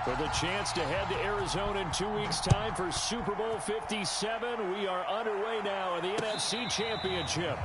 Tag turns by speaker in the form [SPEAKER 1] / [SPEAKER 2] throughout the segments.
[SPEAKER 1] For the chance to head to Arizona in 2 weeks' time for Super Bowl 57, we are underway now in the NFC Championship.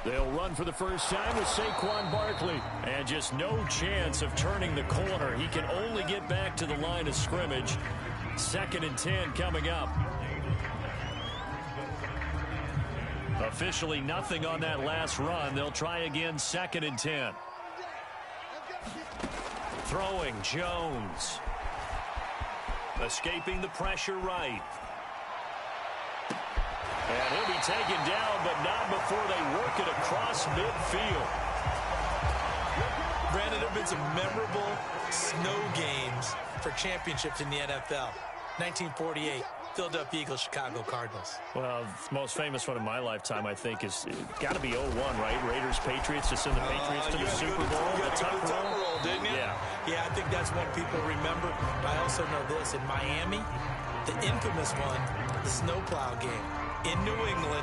[SPEAKER 1] They'll run for the first time with Saquon Barkley. And just no chance of turning the corner. He can only get back to the line of scrimmage. 2nd and 10 coming up. Officially nothing on that last run. They'll try again, 2nd and 10. Throwing Jones. Escaping the pressure right. And he'll be taken down, but not before they work it across midfield.
[SPEAKER 2] Brandon, there have been some memorable snow games for championships in the NFL. 1948, Philadelphia Eagles, Chicago Cardinals.
[SPEAKER 1] Well, the most famous one in my lifetime, I think, is got to be 01, right? Raiders, Patriots, to send the Patriots to the Super Bowl.
[SPEAKER 2] The tuck roll, didn't you? Yeah, I think that's what people remember. I also know this. In Miami, the infamous one, the snowplow game. In New England,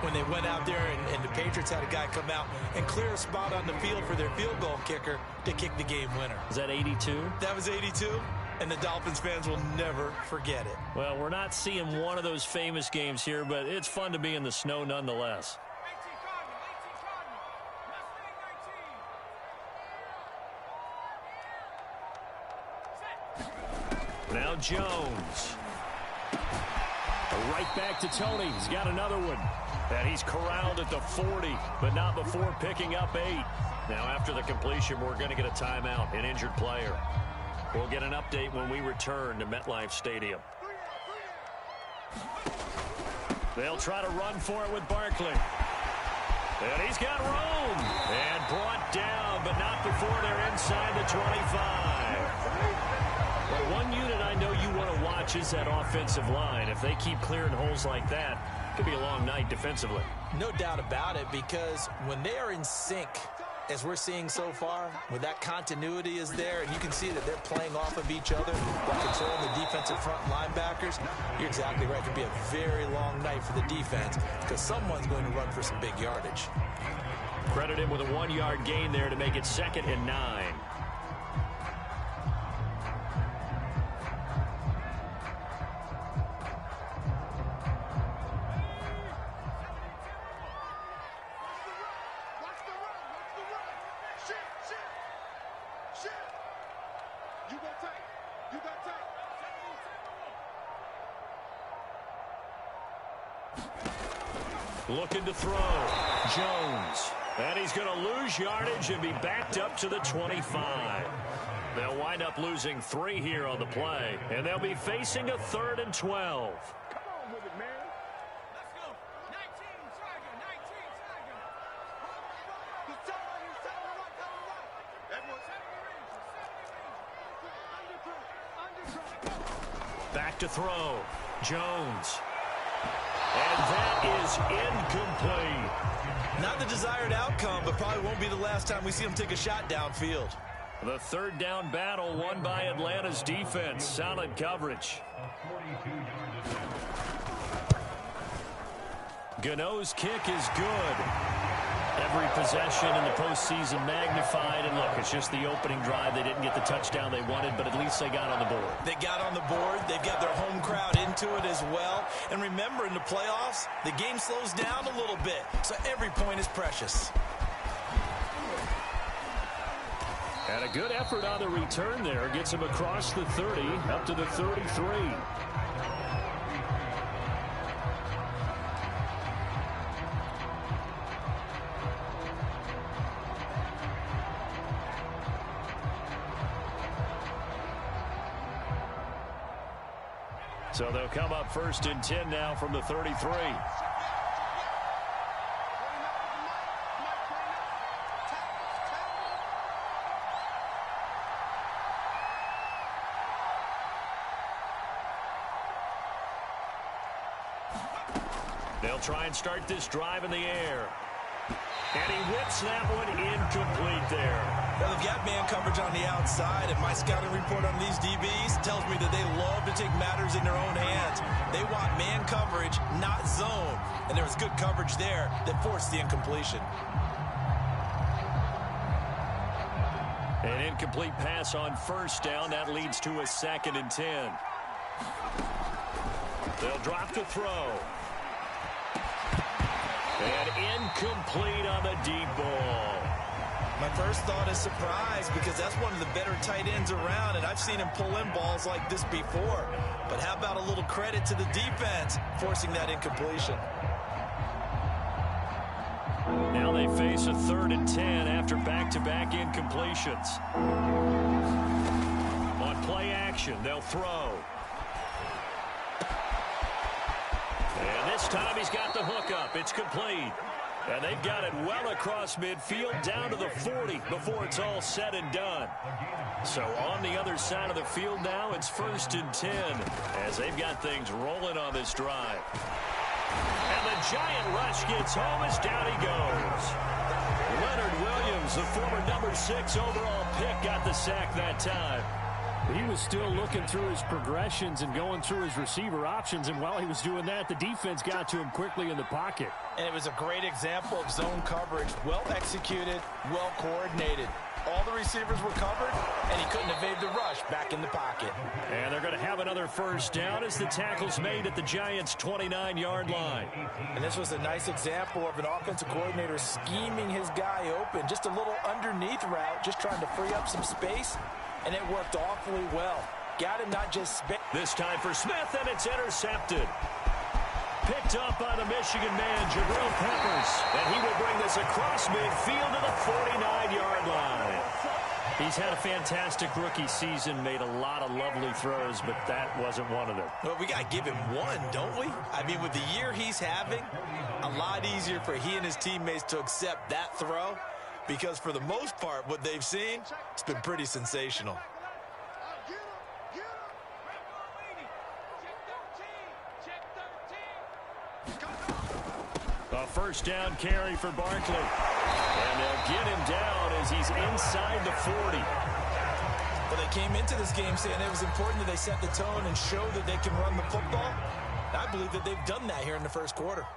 [SPEAKER 2] when they went out there and the Patriots had a guy come out and clear a spot on the field for their field goal kicker to kick the game winner.
[SPEAKER 1] Is that 82?
[SPEAKER 2] That was 82, and the Dolphins fans will never forget it.
[SPEAKER 1] Well, we're not seeing one of those famous games here, but it's fun to be in the snow nonetheless. Now Jones. Right back to Tony. He's got another one. And he's corralled at the 40, but not before picking up 8. Now, after the completion, we're going to get a timeout, an injured player. We'll get an update when we return to MetLife Stadium. They'll try to run for it with Barkley. And he's got room. And brought down, but not before they're inside the 25. Well, one unit I know you want to watch is that offensive line. If they keep clearing holes like that, it could be a long night defensively.
[SPEAKER 2] No doubt about it, because when they are in sync, as we're seeing so far, when that continuity is there, and you can see that they're playing off of each other while controlling the defensive front linebackers, you're exactly right. It could be a very long night for the defense because someone's going to run for some big yardage.
[SPEAKER 1] Credit him with a 1-yard gain there to make it 2nd and 9. Looking to throw. Jones. And he's going to lose yardage and be backed up to the 25. They'll wind up losing 3 here on the play. And they'll be facing a 3rd and 12.
[SPEAKER 3] Come on with it, man. Let's go. 19, Tiger, 19, Tiger.
[SPEAKER 1] Back to throw. Jones. And that is incomplete.
[SPEAKER 2] Not the desired outcome, but probably won't be the last time we see him take a shot downfield.
[SPEAKER 1] The 3rd down battle won by Atlanta's defense. Solid coverage. Gano's kick is good. Every possession in the postseason magnified. And look, it's just the opening drive. They didn't get the touchdown they wanted, but at least they got on the board.
[SPEAKER 2] They got on the board. They've got their home crowd into it as well. And remember, in the playoffs, the game slows down a little bit. So every point is precious.
[SPEAKER 1] And a good effort on the return there. Gets him across the 30, up to the 33. So they'll come up 1st and 10 now from the 33. They'll try and start this drive in the air. And he whips that one incomplete there.
[SPEAKER 2] Well, they've got man coverage on the outside, and my scouting report on these DBs tells me that they love to take matters in their own hands. They want man coverage, not zone. And there was good coverage there that forced the incompletion.
[SPEAKER 1] An incomplete pass on first down. That leads to a 2nd and 10. They'll drop to throw. And incomplete on the deep ball.
[SPEAKER 2] My first thought is surprise, because that's one of the better tight ends around, and I've seen him pull in balls like this before. But how about a little credit to the defense forcing that incompletion?
[SPEAKER 1] Now they face a 3rd and 10 after back-to-back incompletions. On play action, they'll throw. And this time he's got the hookup. It's complete. And they've got it well across midfield down to the 40 before it's all said and done. So on the other side of the field now, it's 1st and 10 as they've got things rolling on this drive. And the giant rush gets home as down he goes. Leonard Williams, the former number 6 overall pick, got the sack that time.
[SPEAKER 4] He was still looking through his progressions and going through his receiver options, and while he was doing that, the defense got to him quickly in the pocket.
[SPEAKER 2] And it was a great example of zone coverage. Well executed, well coordinated. All the receivers were covered, and he couldn't evade the rush back in the pocket.
[SPEAKER 1] And they're going to have another first down as the tackle's made at the Giants' 29-yard line.
[SPEAKER 2] And this was a nice example of an offensive coordinator scheming his guy open. Just a little underneath route, just trying to free up some space, and it worked awfully well. Got him not just space.
[SPEAKER 1] This time for Smith, and it's intercepted. Picked up by the Michigan man, Jabril Peppers. And he will bring this across midfield to the 49-yard line. He's had a fantastic rookie season, made a lot of lovely throws, but that wasn't one of them.
[SPEAKER 2] Well, we got to give him one, don't we? I mean, with the year he's having, a lot easier for he and his teammates to accept that throw, because for the most part, what they've seen, it's been pretty sensational.
[SPEAKER 1] A first down carry for Barkley. And they'll get him down as he's inside the 40.
[SPEAKER 2] Well, they came into this game saying it was important that they set the tone and show that they can run the football. I believe that they've done that here in the first quarter.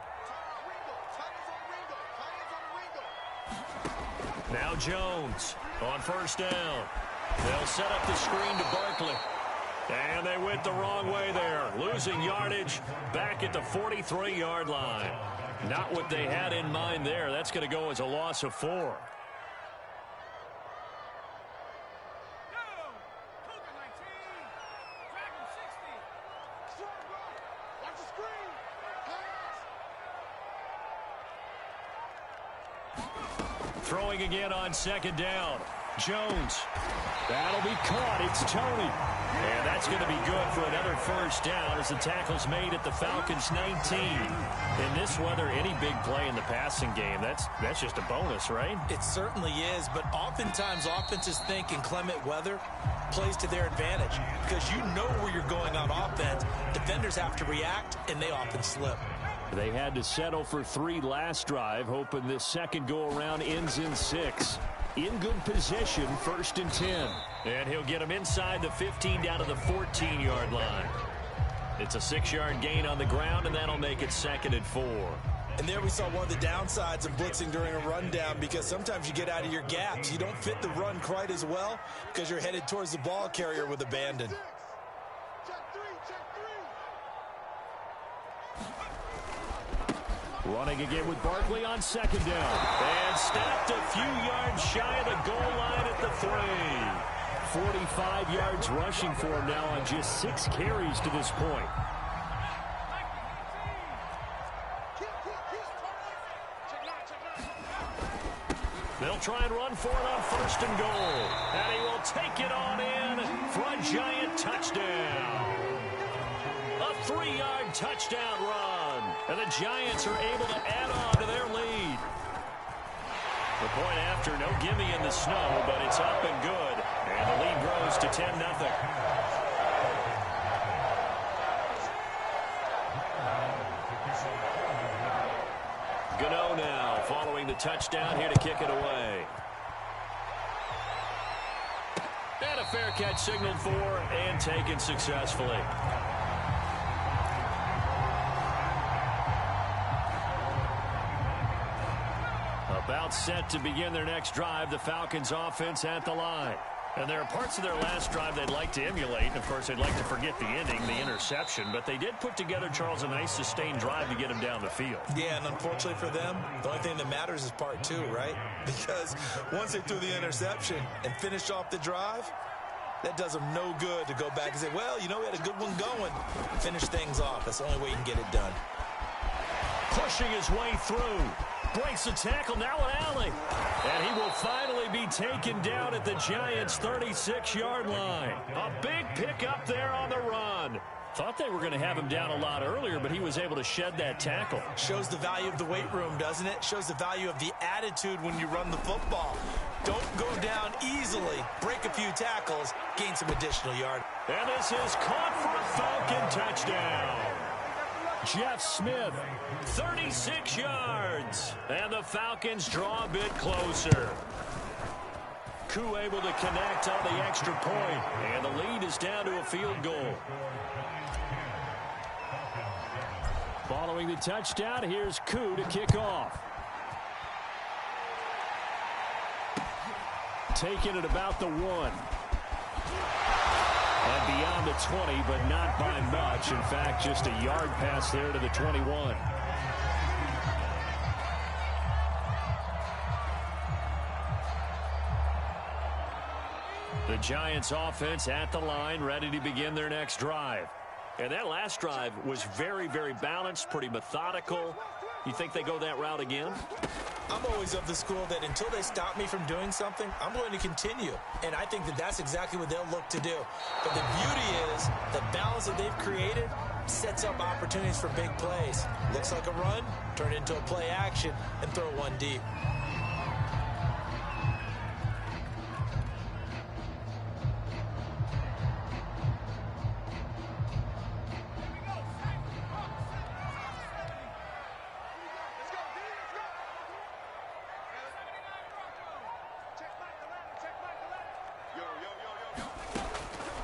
[SPEAKER 1] Now Jones on first down. They'll set up the screen to Barkley. And they went the wrong way there. Losing yardage back at the 43-yard line. Not what they had in mind there. That's going to go as a loss of 4. Throwing again on second down. Jones. That'll be caught. It's Tony. And that's going to be good for another first down as the tackle's made at the Falcons' 19. In this weather, any big play in the passing game, that's just a bonus, right?
[SPEAKER 2] It certainly is, but oftentimes offenses think in clement weather plays to their advantage because you know where you're going on offense. Defenders have to react, and they often slip.
[SPEAKER 1] They had to settle for 3 last drive, hoping this second go-around ends in 6. In good position, 1st and 10. And he'll get him inside the 15 down to the 14-yard line. It's a 6-yard gain on the ground, and that'll make it 2nd and 4.
[SPEAKER 2] And there we saw one of the downsides of blitzing during a rundown, because sometimes you get out of your gaps. You don't fit the run quite as well because you're headed towards the ball carrier with abandon.
[SPEAKER 1] Running again with Barkley on second down. And stopped a few yards shy of the goal line at the 3. 45 yards rushing for him now on just 6 carries to this point. They'll try and run for it on 1st and goal. And he will take it on in for a giant touchdown. A 3-yard touchdown run. And the Giants are able to add on to their lead. The point after, no gimme in the snow, but it's up and good. And the lead grows to 10-0. Gano now following the touchdown here to kick it away. And a fair catch signaled for and taken successfully. About set to begin their next drive, the Falcons offense at the line. And there are parts of their last drive they'd like to emulate. And, of course, they'd like to forget the ending, the interception. But they did put together, Charles, a nice sustained drive to get him down the field.
[SPEAKER 2] Yeah, and unfortunately for them, the only thing that matters is part two, right? Because once they threw the interception and finished off the drive, that does them no good to go back and say, well, you know, we had a good one going. Finish things off. That's the only way you can get it done.
[SPEAKER 1] Pushing his way through. Breaks the tackle, now an alley. And he will finally be taken down at the Giants' 36-yard line. A big pickup there on the run. Thought they were going to have him down a lot earlier, but he was able to shed that tackle.
[SPEAKER 2] Shows the value of the weight room, doesn't it? Shows the value of the attitude when you run the football. Don't go down easily. Break a few tackles, gain some additional yard.
[SPEAKER 1] And this is caught for a Falcon touchdown. Jeff Smith, 36 yards. And the Falcons draw a bit closer. Koo able to connect on the extra point. And the lead is down to a field goal.
[SPEAKER 4] Following the touchdown, here's Koo to kick off. Taking it about the 1. And beyond the 20, but not by much. In fact, just a yard pass there to the 21. The Giants offense at the line, ready to begin their next drive. And that last drive was very, very balanced, pretty methodical. You think they go that route again?
[SPEAKER 2] I'm always of the school that until they stop me from doing something, I'm going to continue. And I think that that's exactly what they'll look to do. But the beauty is the balance that they've created sets up opportunities for big plays. Looks like a run, turn it into a play action, and throw one deep.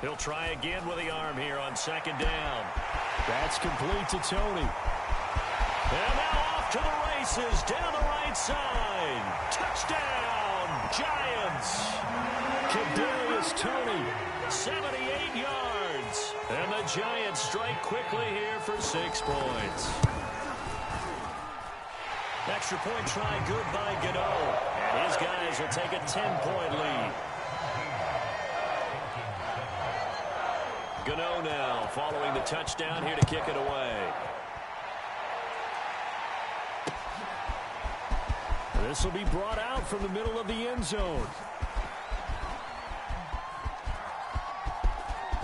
[SPEAKER 1] He'll try again with the arm here on second down.
[SPEAKER 4] That's complete to Tony.
[SPEAKER 1] And now off to the races down the right side. Touchdown, Giants.
[SPEAKER 4] Kadarius Toney.
[SPEAKER 1] 78 yards. And the Giants strike quickly here for 6 points. Extra point try good by Gano. And his guys will take a 10-point lead. Gano now following the touchdown here to kick it away.
[SPEAKER 4] This will be brought out from the middle of the end zone.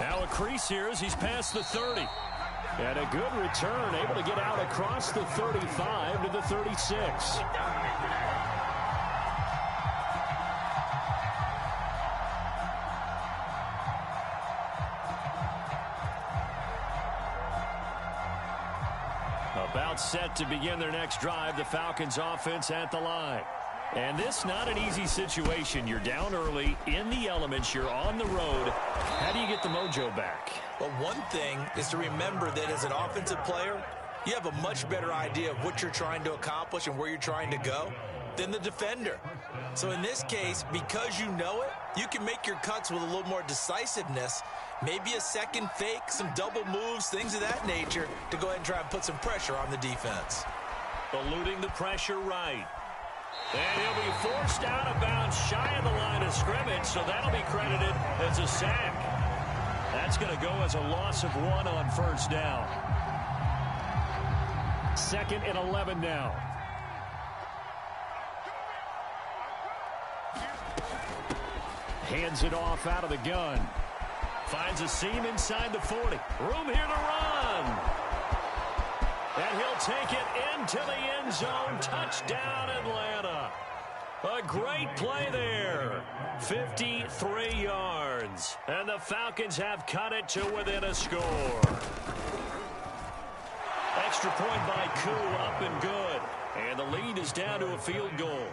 [SPEAKER 4] Now a crease here as he's past the 30. And a good return, able to get out across the 35 to the 36. About set to begin their next drive, the Falcons offense at the line. And this not an easy situation. You're down early, in the elements, you're on the road. How do you get the mojo back?
[SPEAKER 2] Well, one thing is to remember that as an offensive player, you have a much better idea of what you're trying to accomplish and where you're trying to go than the defender. So in this case, because you know it, you can make your cuts with a little more decisiveness, maybe a second fake, some double moves, things of that nature, to go ahead and try and put some pressure on the defense.
[SPEAKER 1] Eluding the pressure right. And he'll be forced out of bounds shy of the line of scrimmage, so that'll be credited as a sack. That's going to go as a loss of 1 on first down. 2nd and 11 now. Hands it off out of the gun. Finds a seam inside the 40. Room here to run. And he'll take it into the end zone. Touchdown, Atlanta. A great play there. 53 yards. And the Falcons have cut it to within a score. Extra point by Koo, up and good. And the lead
[SPEAKER 4] is down to a field goal.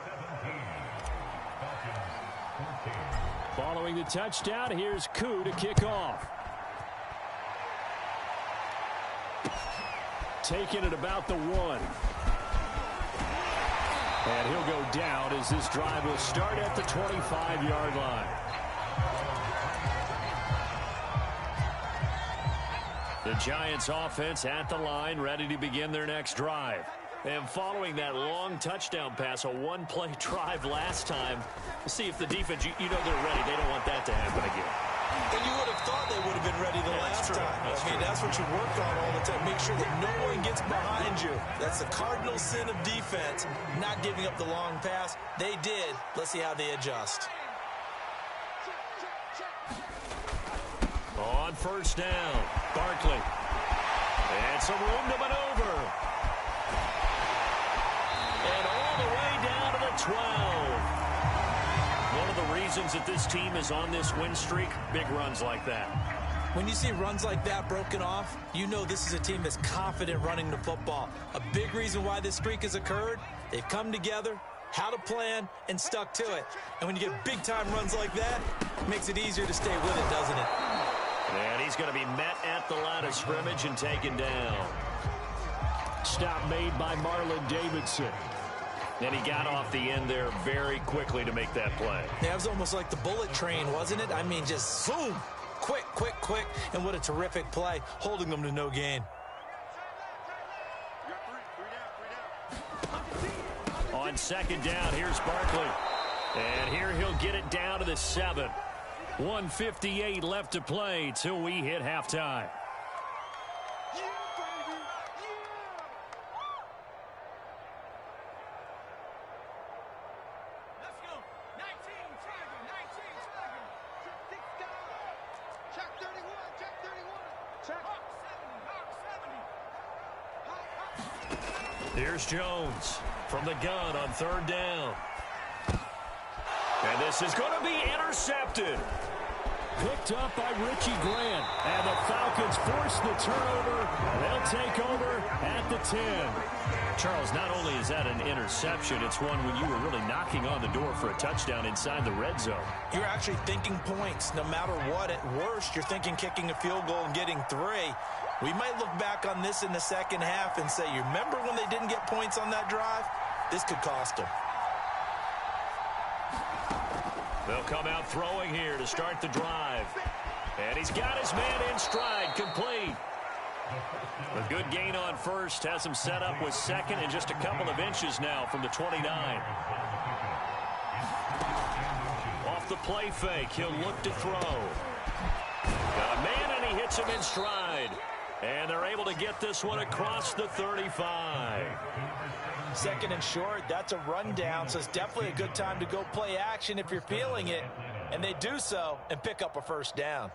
[SPEAKER 1] Following the touchdown, here's Koo to kick off. Taking it about the 1. And he'll go down as this drive will start at the 25-yard line. The Giants offense at the line, ready to begin their next drive. And following that long touchdown pass, a one-play drive last time, we'll see if the defense, you know they're ready. They don't want that to happen again.
[SPEAKER 2] And you would have thought they would have been ready the last time. That's what you work on all the time. Make sure that no one gets behind you. That's the cardinal sin of defense, not giving up the long pass. They did. Let's see how they adjust.
[SPEAKER 4] On first down, Barkley. And some room to maneuver. And all the way down to the 12. One of the reasons that this team is on this win streak, big runs like that.
[SPEAKER 2] When you see runs like that broken off, you know this is a team that's confident running the football. A big reason why this streak has occurred, they've come together, had a plan, and stuck to it. And when you get big-time runs like that, it makes it easier to stay with it, doesn't it?
[SPEAKER 4] And he's going to be met at the line of scrimmage and taken down.
[SPEAKER 1] Stop made by Marlon Davidson.
[SPEAKER 4] And he got off the end there very quickly to make that play.
[SPEAKER 2] Yeah, it was almost like the bullet train, wasn't it? I mean, just zoom, quick, quick, quick. And what a terrific play, holding them to no gain.
[SPEAKER 4] On second down, here's Barkley. And here he'll get it down to the 7. 1:58 left to play till we hit halftime. Here's Jones from the gun on third down. And this is going to be intercepted.
[SPEAKER 1] Picked up by Richie Grant. And the Falcons force the turnover. They'll take over at the 10.
[SPEAKER 4] Charles, not only is that an interception, it's one when you were really knocking on the door for a touchdown inside the red zone.
[SPEAKER 2] You're actually thinking points no matter what. At worst, you're thinking kicking a field goal and getting 3. We might look back on this in the second half and say, you remember when they didn't get points on that drive? This could cost them.
[SPEAKER 4] They'll come out throwing here to start the drive. And he's got his man in stride, complete. A good gain on first, has him set up with second and just a couple of inches now from the 29. Off the play fake, he'll look to throw. Got a man and he hits him in stride. And they're able to get this one across the 35.
[SPEAKER 2] Second and short, that's a rundown, so it's definitely a good time to go play action if you're feeling it. And they do so and pick up a first down.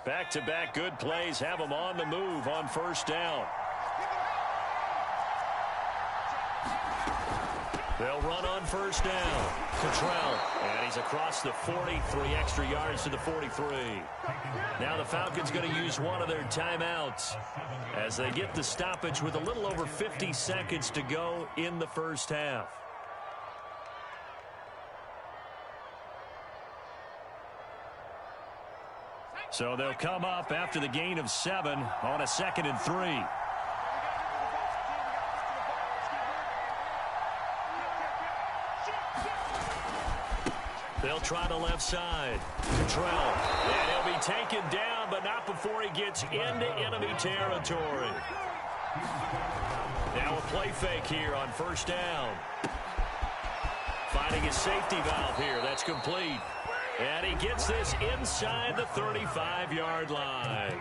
[SPEAKER 4] Back-to-back good plays have them on the move on first down. They'll run on first down. Cottrell, and he's across the 40, 3 extra yards to the 43. Now the Falcons going to use one of their timeouts as they get the stoppage with a little over 50 seconds to go in the first half. So they'll come up after the gain of 7 on a 2nd and 3. They'll try the left side. Cottrell. And he'll be taken down, but not before he gets into enemy territory. Now a play fake here on first down. Finding his safety valve here. That's complete. And he gets this inside the 35-yard line.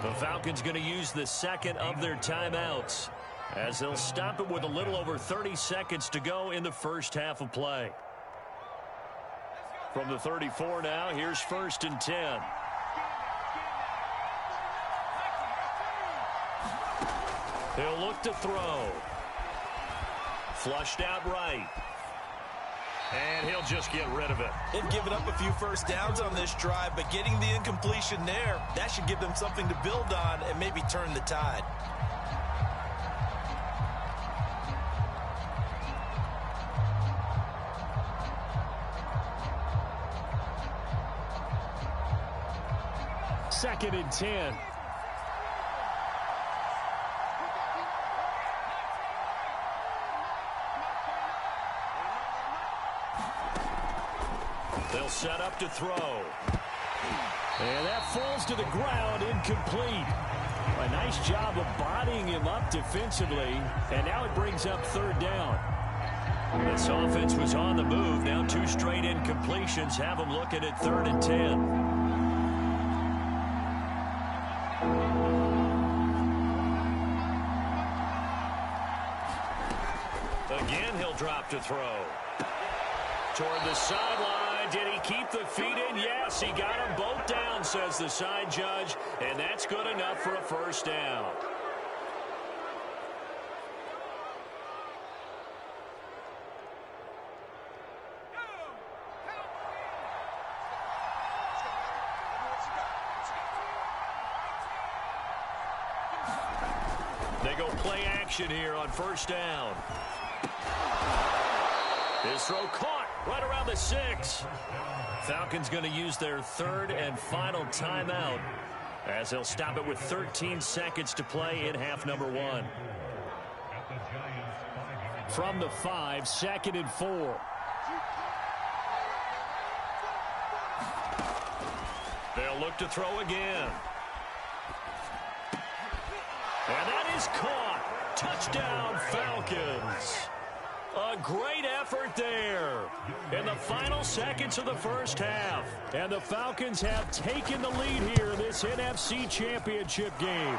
[SPEAKER 4] The Falcons going to use the second of their timeouts as they'll stop it with a little over 30 seconds to go in the first half of play. From the 34 now, here's 1st and 10. He'll look to throw. Flushed out right. And he'll just get rid of it.
[SPEAKER 2] They've given up a few first downs on this drive, but getting the incompletion there, that should give them something to build on and maybe turn the tide.
[SPEAKER 4] 2nd and 10. They'll set up to throw. And that falls to the ground, incomplete. A nice job of bodying him up defensively, and now it brings up 3rd down. This offense was on the move. Now 2 straight incompletions have them looking at 3rd and 10. Again, he'll drop to throw. Toward the sideline. Did he keep the feet in? Yes, he got them both down, says the side judge, and that's good enough for a 1st down. They go play action here on 1st down. His throw caught right around the 6. Falcons going to use their 3rd and final timeout as they'll stop it with 13 seconds to play in half number 1. From the 5, 2nd and 4. They'll look to throw again. And that is caught. Touchdown, Falcons. A great effort there in the final seconds of the 1st half. And the Falcons have taken the lead here in this NFC Championship game.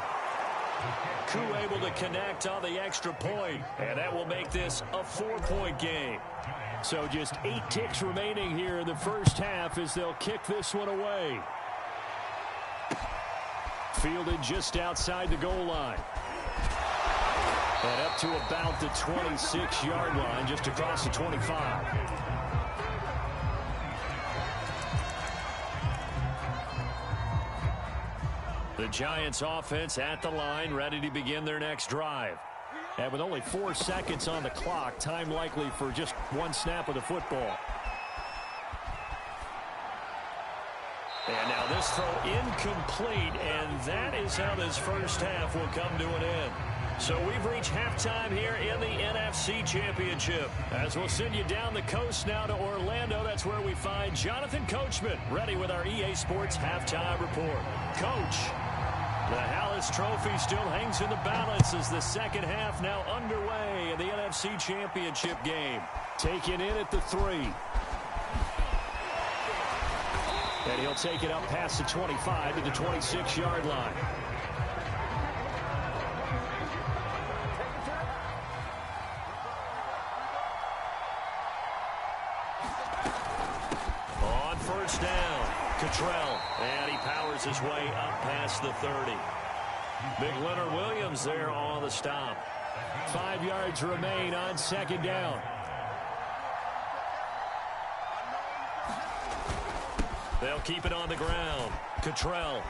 [SPEAKER 4] Koo able to connect on the extra point, and that will make this a 4-point game. So just 8 ticks remaining here in the 1st half as they'll kick this one away. Fielded just outside the goal line. And up to about the 26-yard line, just across the 25. The Giants offense at the line, ready to begin their next drive. And with only 4 seconds on the clock, time likely for just 1 snap of the football. And now this throw incomplete, and that is how this 1st half will come to an end. So we've reached halftime here in the NFC Championship. As we'll send you down the coast now to Orlando, that's where we find Jonathan Coachman, ready with our EA Sports Halftime Report. Coach, the Hallis Trophy still hangs in the balance as the 2nd half now underway in the NFC Championship game. Taken in at the 3. And he'll take it up past the 25 to the 26-yard line. On 1st down, Cottrell, and he powers his way up past the 30. Big Leonard Williams there on the stop. 5 yards remain on 2nd down. They'll keep it on the ground. Cottrell.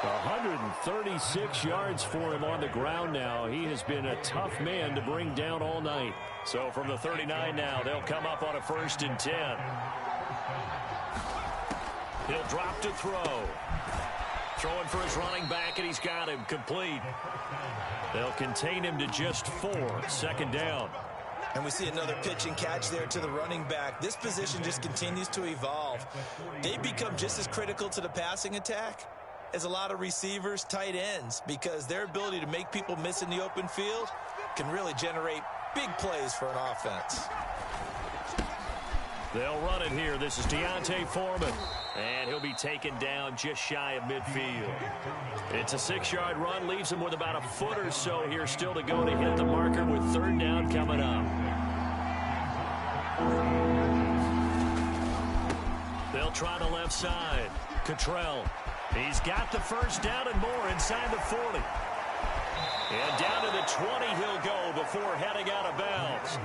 [SPEAKER 4] 136 yards for him on the ground now. He has been a tough man to bring down all night. So from the 39 now, they'll come up on a 1st and 10. He'll drop to throw. Throwing for his running back, and he's got him complete. They'll contain him to just 4. 2nd down.
[SPEAKER 2] And we see another pitch and catch there to the running back. This position just continues to evolve. They become just as critical to the passing attack as a lot of receivers, tight ends, because their ability to make people miss in the open field can really generate big plays for an offense.
[SPEAKER 4] They'll run it here. This is Deontay Foreman. And he'll be taken down just shy of midfield. It's a 6-yard run. Leaves him with about a foot or so here still to go to hit the marker with 3rd down coming up. They'll try the left side. Cottrell. He's got the 1st down and more inside the 40. And down to the 20 he'll go before heading out of bounds.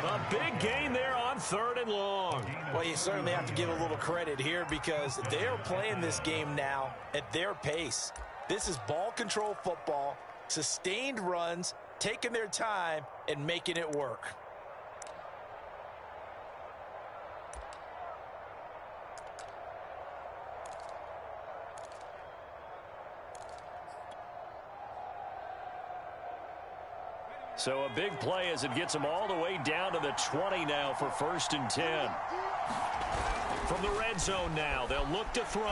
[SPEAKER 4] A big gain there on 3rd and long.
[SPEAKER 2] Well, you certainly have to give a little credit here because they're playing this game now at their pace. This is ball control football, sustained runs, taking their time, and making it work.
[SPEAKER 4] So a big play as it gets them all the way down to the 20 now for 1st and 10. From the red zone now, they'll look to throw.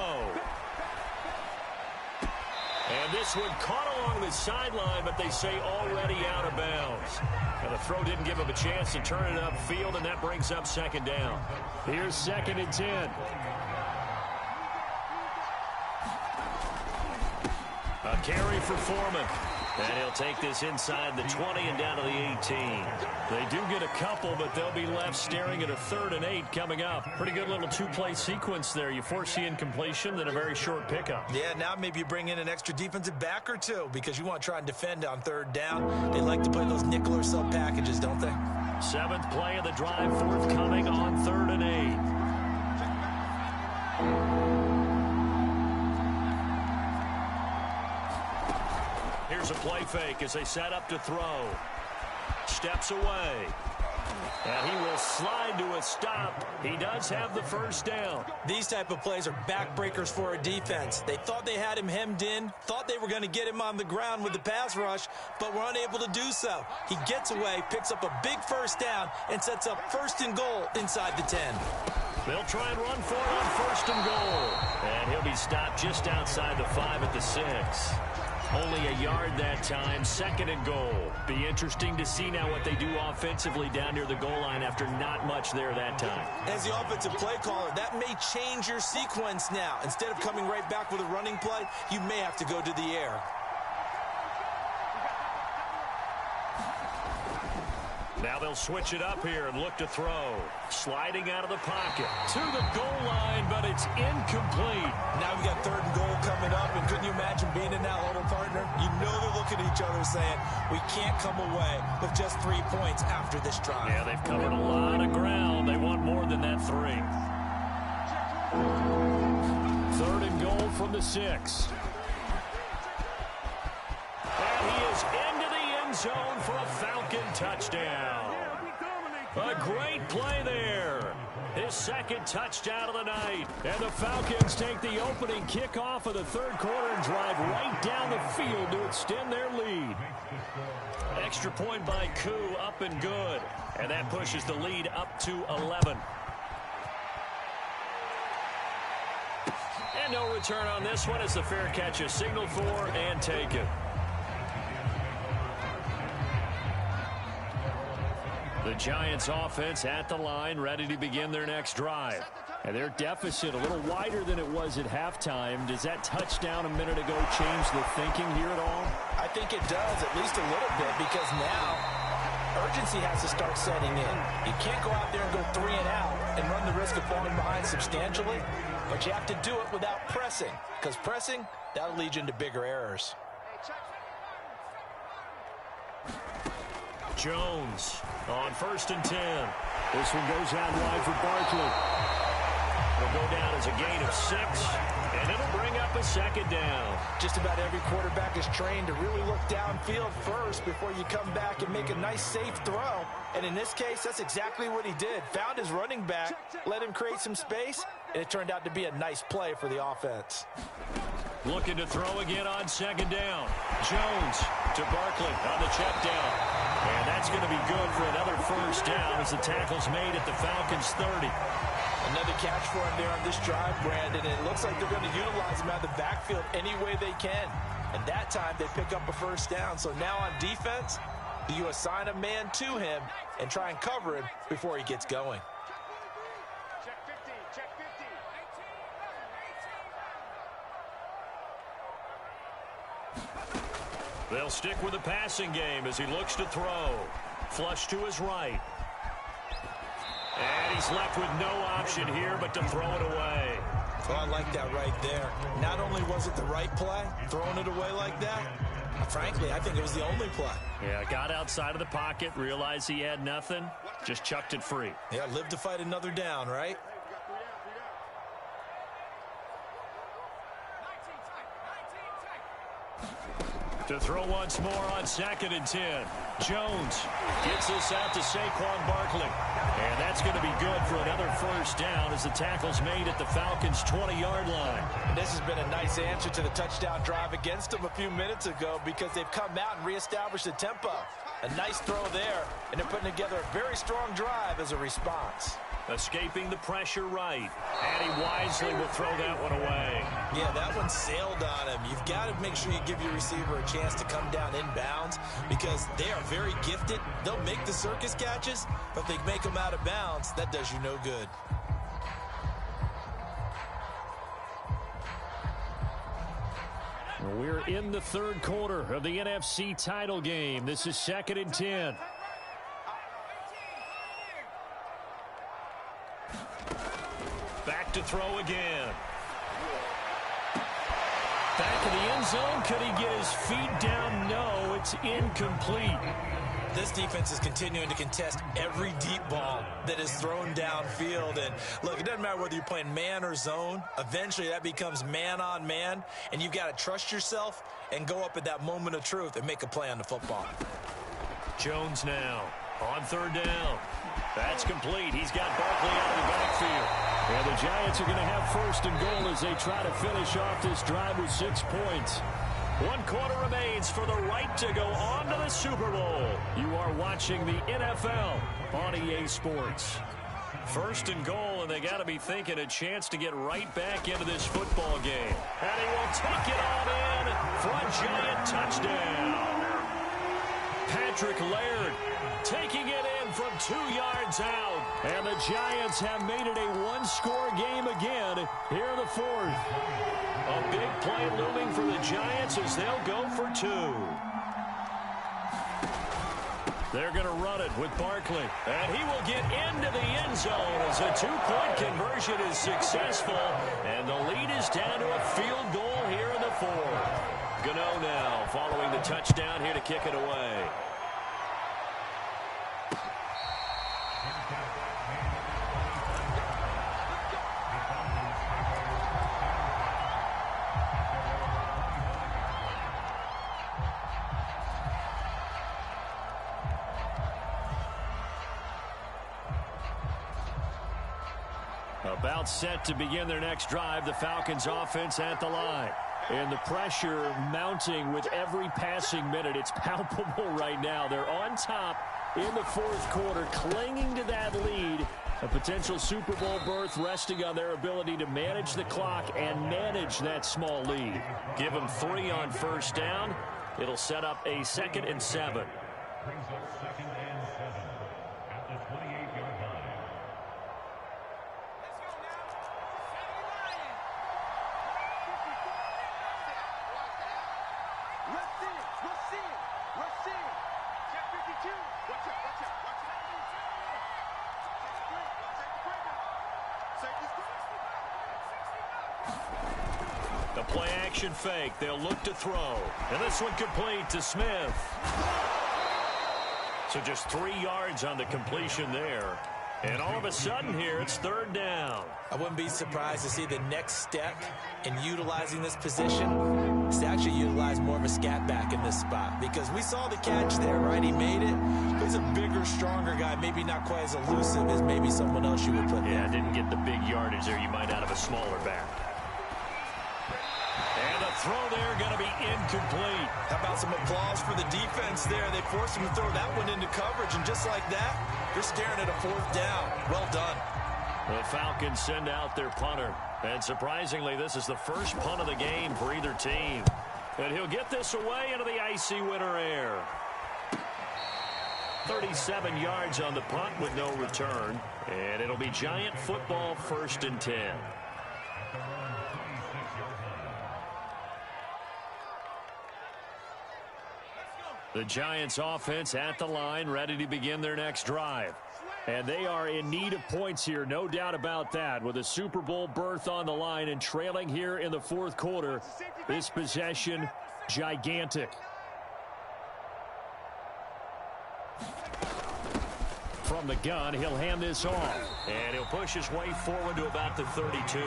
[SPEAKER 4] And this one caught along the sideline, but they say already out of bounds. And the throw didn't give him a chance to turn it upfield, and that brings up 2nd down. Here's 2nd and 10. A carry for Foreman. And he'll take this inside the 20 and down to the 18. They do get a couple, but they'll be left staring at a 3rd and 8 coming up. Pretty good little 2-play sequence there. You force the incompletion, then a very short pickup.
[SPEAKER 2] Yeah, now maybe you bring in an extra defensive back or two because you want to try and defend on 3rd down. They like to play those nickel or sub packages, don't they?
[SPEAKER 4] 7th play of the drive forthcoming on 3rd and 8. Here's a play fake as they set up to throw. Steps away. And he will slide to a stop. He does have the 1st down.
[SPEAKER 2] These type of plays are backbreakers for a defense. They thought they had him hemmed in, thought they were going to get him on the ground with the pass rush, but were unable to do so. He gets away, picks up a big 1st down, and sets up 1st and goal inside the 10.
[SPEAKER 4] They'll try and run for it on 1st and goal. And he'll be stopped just outside the 5 at the 6. Only a yard that time, 2nd and goal. Be interesting to see now what they do offensively down near the goal line after not much there that time.
[SPEAKER 2] As the offensive play caller, that may change your sequence now. Instead of coming right back with a running play, you may have to go to the air.
[SPEAKER 4] Now they'll switch it up here and look to throw. Sliding out of the pocket to the goal line, but it's incomplete.
[SPEAKER 2] Now we got 3rd and goal coming up, and couldn't you imagine being in that huddle, partner? You know they're looking at each other saying, we can't come away with just 3 points after this drive.
[SPEAKER 4] Yeah, they've covered a lot of ground. They want more than that 3. 3rd and goal from the 6. And he is into the end zone for a Falcon touchdown. A great play there. His 2nd touchdown of the night. And the Falcons take the opening kickoff of the 3rd quarter and drive right down the field to extend their lead. Extra point by Koo, up and good. And that pushes the lead up to 11. And no return on this one as the fair catch is signaled for and taken. The Giants offense at the line, ready to begin their next drive. And their deficit a little wider than it was at halftime. Does that touchdown a minute ago change the thinking here at all?
[SPEAKER 2] I think it does, at least a little bit, because now urgency has to start setting in. You can't go out there and go 3 and out and run the risk of falling behind substantially, but you have to do it without pressing, because pressing, that'll lead you into bigger errors.
[SPEAKER 4] Jones on 1st and 10. This one goes out wide for Barkley. It'll go down as a gain of 6, and it'll bring up a 2nd down.
[SPEAKER 2] Just about every quarterback is trained to really look downfield first before you come back and make a nice, safe throw. And in this case, that's exactly what he did. Found his running back, let him create some space, and it turned out to be a nice play for the offense.
[SPEAKER 4] Looking to throw again on 2nd down. Jones to Barkley on the check down. And that's going to be good for another 1st down as the tackle's made at the Falcons' 30.
[SPEAKER 2] Another catch for him there on this drive, Brandon. And it looks like they're going to utilize him out of the backfield any way they can. And that time they pick up a 1st down. So now on defense, do you assign a man to him and try and cover him before he gets going?
[SPEAKER 3] Check 50, check 50.
[SPEAKER 4] They'll stick with the passing game as he looks to throw. Flush to his right. And he's left with no option here but to throw it away.
[SPEAKER 2] Oh, I like that right there. Not only was it the right play, throwing it away like that, frankly, I think it was the only play.
[SPEAKER 4] Yeah, got outside of the pocket, realized he had nothing, just chucked it free.
[SPEAKER 2] Yeah, live to fight another down, right?
[SPEAKER 4] To throw once more on 2nd and 10. Jones gets this out to Saquon Barkley. And that's going to be good for another 1st down as the tackle's made at the Falcons' 20-yard line.
[SPEAKER 2] And this has been a nice answer to the touchdown drive against them a few minutes ago because they've come out and reestablished the tempo. A nice throw there, and they're putting together a very strong drive as a response.
[SPEAKER 4] Escaping the pressure right. And he wisely will throw that one away.
[SPEAKER 2] Yeah, that one sailed on him. You've got to make sure you give your receiver a chance to come down inbounds because they are very gifted. They'll make the circus catches, but if they make them out of bounds, that does you no good.
[SPEAKER 4] We're in the third quarter of the NFC title game. This is 2nd and 10. Back to throw again. Back in the end zone. Could he get his feet down? No, it's incomplete.
[SPEAKER 2] This defense is continuing to contest every deep ball that is thrown downfield. And look, it doesn't matter whether you're playing man or zone. Eventually that becomes man on man, and you've got to trust yourself and go up at that moment of truth and make a play on the football.
[SPEAKER 4] Jones now on 3rd down. That's complete. He's got Barkley out of the backfield. And the Giants are going to have 1st and goal as they try to finish off this drive with 6 points. 1 quarter remains for the right to go on to the Super Bowl. You are watching the NFL on EA Sports. 1st and goal, and they got to be thinking a chance to get right back into this football game. And he will take it on in for a Giant touchdown. Patrick Laird taking it in from 2 yards out. And the Giants have made it a 1-score game again here in the 4th. A big play looming for the Giants as they'll go for 2. They're going to run it with Barkley. And he will get into the end zone as a 2-point conversion is successful. And the lead is down to a field goal here in the 4th. Gano now following the touchdown here to kick it away. About set to begin their next drive, the Falcons offense at the line. And the pressure mounting with every passing minute. It's palpable right now. They're on top in the 4th quarter, clinging to that lead. A potential Super Bowl berth resting on their ability to manage the clock and manage that small lead. Give them 3 on 1st down. It'll set up a 2nd and 7.
[SPEAKER 5] Brings up 2nd and 7 at the 28-yard line.
[SPEAKER 4] The play action fake. They'll look to throw. And this one complete to Smith. So just 3 yards on the completion there. And all of a sudden here, it's 3rd down.
[SPEAKER 2] I wouldn't be surprised to see the next step in utilizing this position is to actually utilize more of a scat back in this spot. Because we saw the catch there, right? He made it. He's a bigger, stronger guy, maybe not quite as elusive as maybe someone else you would put there.
[SPEAKER 4] Yeah, didn't get the big yardage there you might out of a smaller back. And the throw there going to be incomplete.
[SPEAKER 2] How about some applause for the defense there? They forced him to throw that one into coverage, and just like that, they're staring at a 4th down. Well done.
[SPEAKER 4] The Falcons send out their punter. And surprisingly, this is the first punt of the game for either team. And he'll get this away into the icy winter air. 37 yards on the punt with no return. And it'll be Giant football 1st and 10. The Giants offense at the line, ready to begin their next drive. And they are in need of points here, no doubt about that, with a Super Bowl berth on the line and trailing here in the 4th quarter. This possession, gigantic. From the gun, he'll hand this off. And he'll push his way forward to about the 32.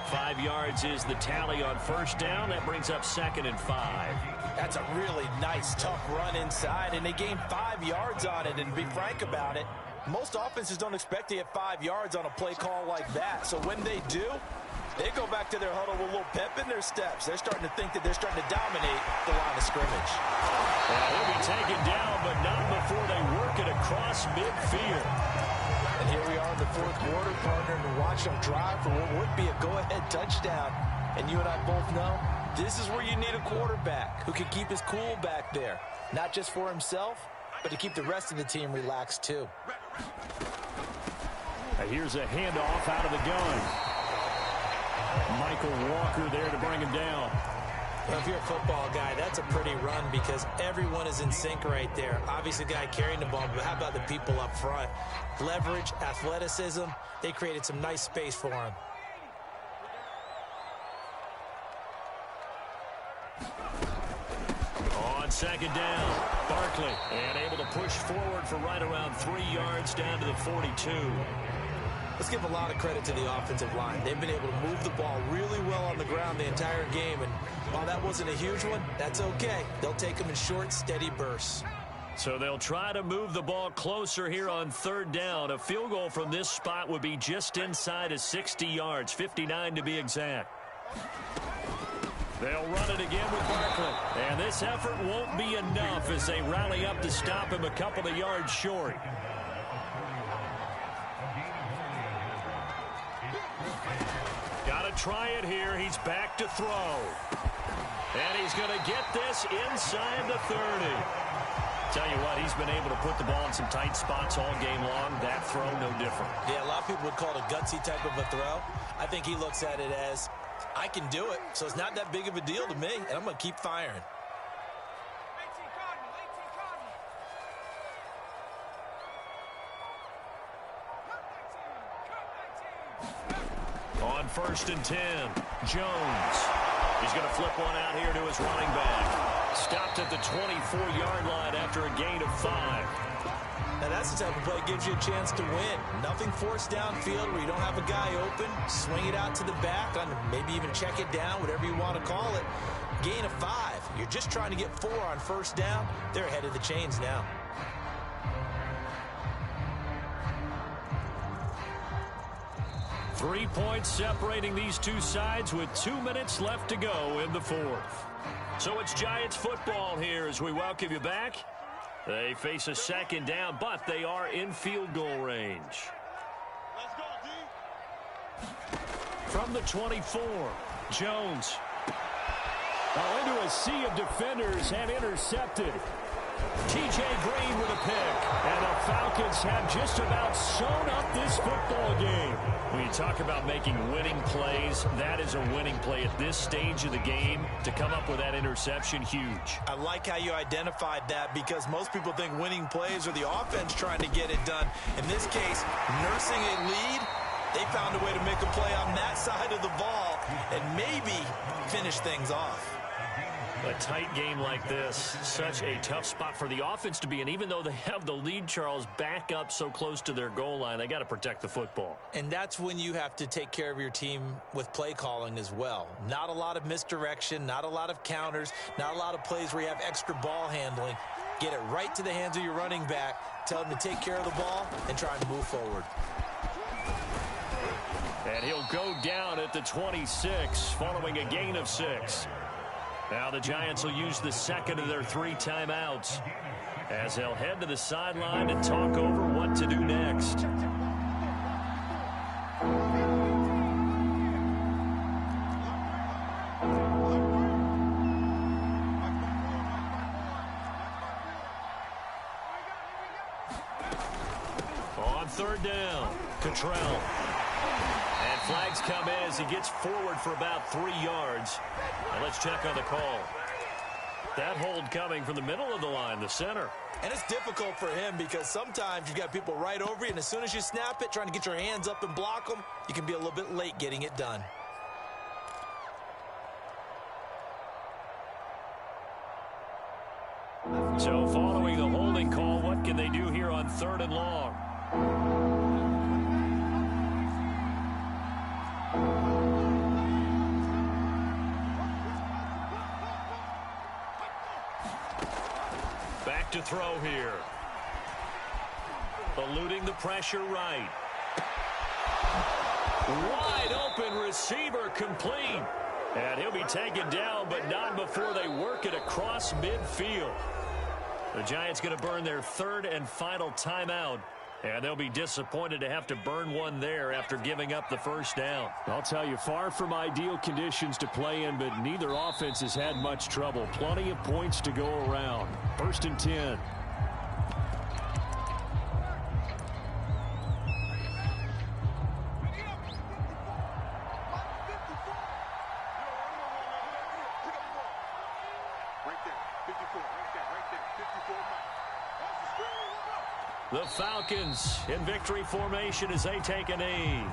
[SPEAKER 4] 5 yards is the tally on 1st down. That brings up 2nd and 5.
[SPEAKER 2] That's a really nice, tough run inside, and they gained 5 yards on it. And to be frank about it, most offenses don't expect to get 5 yards on a play call like that. So when they do, They go back to their huddle with a little pep in their steps. They're starting to think that they're starting to dominate the line of scrimmage.
[SPEAKER 4] Well, he'll be taken down, but not before they work it across midfield.
[SPEAKER 2] And here we are in the fourth quarter, partner, and watch them drive for what would be a go-ahead touchdown. And you and I both know this is where you need a quarterback who can keep his cool back there. Not just for himself, but to keep the rest of the team relaxed too.
[SPEAKER 4] Here's a handoff out of the gun. Michael Walker there to bring him down.
[SPEAKER 2] Well, if you're a football guy, that's a pretty run because everyone is in sync right there. Obviously, the guy carrying the ball, but how about the people up front? Leverage, athleticism, they created some nice space for him.
[SPEAKER 4] On second down, Barkley, and able to push forward for right around 3 yards down to the 42.
[SPEAKER 2] Let's give a lot of credit to the offensive line. They've been able to move the ball really well on the ground the entire game, and while that wasn't a huge one, that's okay. They'll take them in short, steady bursts.
[SPEAKER 4] So they'll try to move the ball closer here on third down. A field goal from this spot would be just inside of 60 yards, 59 to be exact. They'll run it again with Barkley. And this effort won't be enough as they rally up to stop him a couple of yards short. Got to try it here. He's back to throw. And he's going to get this inside the 30. Tell you what, he's been able to put the ball in some tight spots all game long. That throw, no different.
[SPEAKER 2] Yeah, a lot of people would call it a gutsy type of a throw. I think he looks at it as, I can do it, so it's not that big of a deal to me, and I'm going to keep firing.
[SPEAKER 4] On 1st and 10, Jones. He's going to flip one out here to his running back. Stopped at the 24-yard line after a gain of 5.
[SPEAKER 2] Now that's the type of play that gives you a chance to win. Nothing forced downfield where you don't have a guy open. Swing it out to the back, maybe even check it down, whatever you want to call it. Gain of 5. You're just trying to get 4 on first down. They're ahead of the chains now.
[SPEAKER 4] Three points separating these two sides with 2 minutes left to go in the fourth. So it's Giants football here as we welcome you back. They face a second down, but they are in field goal range.
[SPEAKER 3] Let's go, D.
[SPEAKER 4] From the 24, Jones. Into a sea of defenders and intercepted. T.J. Green with a pick. And the Falcons have just about sewn up this football game. When you talk about making winning plays, that is a winning play at this stage of the game. To come up with that interception, huge.
[SPEAKER 2] I like how you identified that because most people think winning plays are the offense trying to get it done. In this case, nursing a lead, they found a way to make a play on that side of the ball and maybe finish things off.
[SPEAKER 4] A tight game like this, such a tough spot for the offense to be in. Even though they have the lead, Charles, back up so close to their goal line, they got to protect the football.
[SPEAKER 2] And that's when you have to take care of your team with play calling as well. Not a lot of misdirection, not a lot of counters, not a lot of plays where you have extra ball handling. Get it right to the hands of your running back, tell him to take care of the ball, and try and move forward.
[SPEAKER 4] And he'll go down at the 26 following a gain of 6. Now the Giants will use the second of their 3 timeouts as they'll head to the sideline and talk over what to do next. On third down, Cottrell. And flags come in as he gets forward for about 3 yards. And let's check on the call. That hold coming from the middle of the line, the center.
[SPEAKER 2] And it's difficult for him because sometimes you've got people right over you, and as soon as you snap it, trying to get your hands up and block them, you can be a little bit late getting it done.
[SPEAKER 4] So following the holding call, what can they do here on 3rd and long? Back to throw here. Eluding the pressure right. Wide open receiver complete. And he'll be taken down, but not before they work it across midfield. The Giants going to burn their third and final timeout. And they'll be disappointed to have to burn one there after giving up the first down.
[SPEAKER 6] I'll tell you, far from ideal conditions to play in, but neither offense has had much trouble. Plenty of points to go around. 1st and 10.
[SPEAKER 4] The Falcons in victory formation as they take a knee.